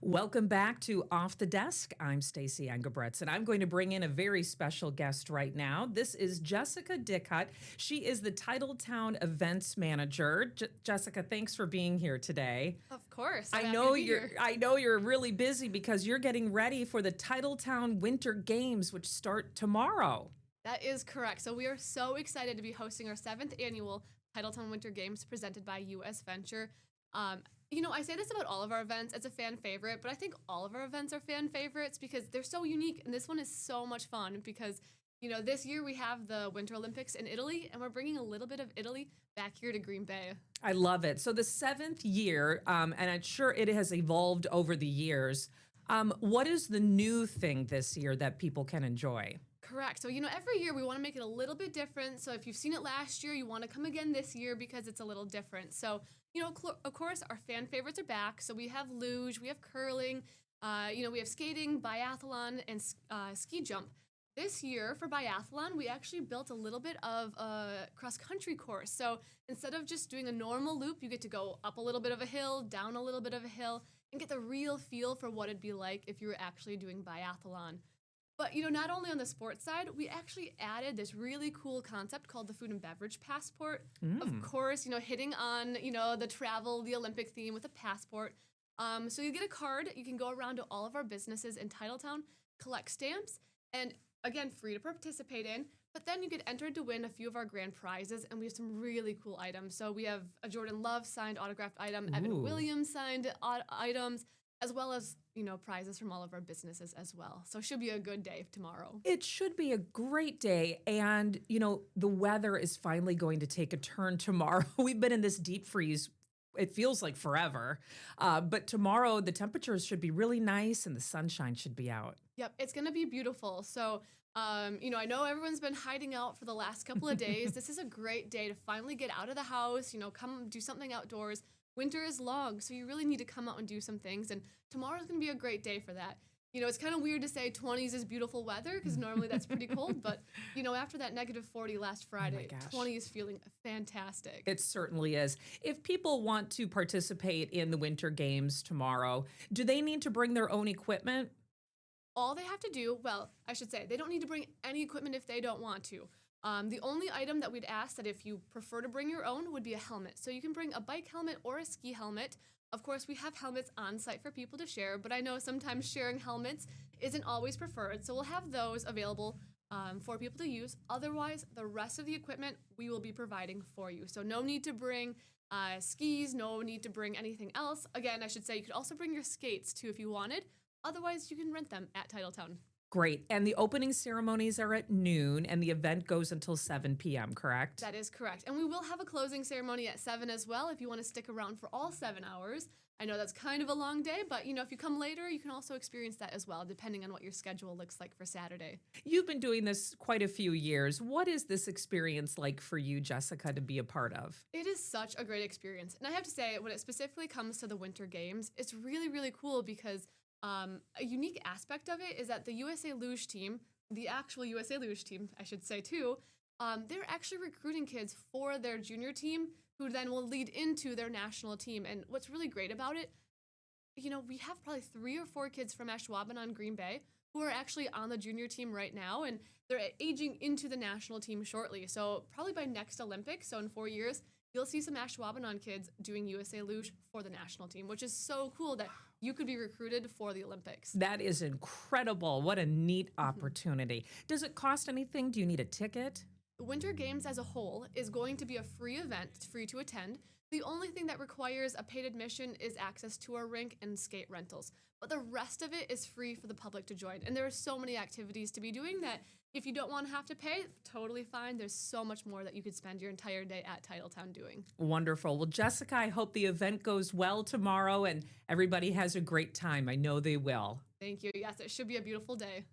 Welcome back to Off the Desk. I'm Stacy Engebretson. I'm going to bring in a very special guest right now. This is Jessica Dickhut. She is the Titletown events manager. Jessica, thanks for being here today. Of course. I I'm happy know to be you're here. I know you're really busy because you're getting ready for the Titletown Winter Games, which start tomorrow. That is correct. So we are so excited to be hosting our 7th annual Titletown Winter Games presented by US Venture. I say this about all of our events. It's a fan favorite, but I think all of our events are fan favorites because they're so unique. And this one is so much fun because, this year we have the Winter Olympics in Italy, and we're bringing a little bit of Italy back here to Green Bay. I love it. So the seventh year, and I'm sure it has evolved over the years. What is the new thing this year that people can enjoy? Correct. So, every year we want to make it a little bit different. So, if you've seen it last year, you want to come again this year because it's a little different. So, of course, our fan favorites are back. So, we have luge, we have curling, we have skating, biathlon, and ski jump. This year for biathlon, we actually built a little bit of a cross country course. So, instead of just doing a normal loop, you get to go up a little bit of a hill, down a little bit of a hill, and get the real feel for what it'd be like if you were actually doing biathlon. But not only on the sports side, we actually added this really cool concept called the food and beverage passport. Of course, hitting on the travel, the Olympic theme with a passport. So you get a card. You can go around to all of our businesses in Titletown, collect stamps, and again, free to participate in. But then you get entered to win a few of our grand prizes, and we have some really cool items. So we have a Jordan Love signed autographed item, Evan Williams signed items, as well as prizes from all of our businesses as well. So it should be a good day tomorrow. It should be a great day. And, the weather is finally going to take a turn tomorrow. We've been in this deep freeze. It feels like forever. But tomorrow, the temperatures should be really nice and the sunshine should be out. Yep, it's going to be beautiful. So, I know everyone's been hiding out for the last couple of days. This is a great day to finally get out of the house, come do something outdoors. Winter is long, so you really need to come out and do some things. And tomorrow's going to be a great day for that. It's kind of weird to say 20s is beautiful weather because normally that's pretty cold. But, after that -40 last Friday, 20 is feeling fantastic. It certainly is. If people want to participate in the Winter Games tomorrow, do they need to bring their own equipment? All they have to do, well, I should say, they don't need to bring any equipment if they don't want to. The only item that we'd ask that if you prefer to bring your own would be a helmet. So you can bring a bike helmet or a ski helmet. Of course, we have helmets on site for people to share, but I know sometimes sharing helmets isn't always preferred. So we'll have those available for people to use. Otherwise, the rest of the equipment we will be providing for you. So no need to bring skis, no need to bring anything else. Again, I should say you could also bring your skates too if you wanted. Otherwise, you can rent them at Titletown. Great. And the opening ceremonies are at noon and the event goes until 7 p.m., correct? That is correct. And we will have a closing ceremony at 7 as well if you want to stick around for all 7 hours. I know that's kind of a long day, but if you come later, you can also experience that as well, depending on what your schedule looks like for Saturday. You've been doing this quite a few years. What is this experience like for you, Jessica, to be a part of? It is such a great experience. And I have to say, when it specifically comes to the Winter Games, it's really, really cool because a unique aspect of it is that the USA Luge team, the actual USA Luge team, I should say too, they're actually recruiting kids for their junior team who then will lead into their national team. And what's really great about it, we have probably 3 or 4 kids from Ashwaubenon, Green Bay, who are actually on the junior team right now, and they're aging into the national team shortly. So probably by next Olympics, so in 4 years, you'll see some Ashwaubenon kids doing USA Luge for the national team, which is so cool that you could be recruited for the Olympics. That is incredible. What a neat opportunity. Does it cost anything? Do you need a ticket? The Winter Games as a whole is going to be a free event. It's free to attend. The only thing that requires a paid admission is access to our rink and skate rentals. But the rest of it is free for the public to join. And there are so many activities to be doing that if you don't want to have to pay, totally fine. There's so much more that you could spend your entire day at Titletown doing. Wonderful. Well, Jessica, I hope the event goes well tomorrow and everybody has a great time. I know they will. Thank you. Yes, it should be a beautiful day.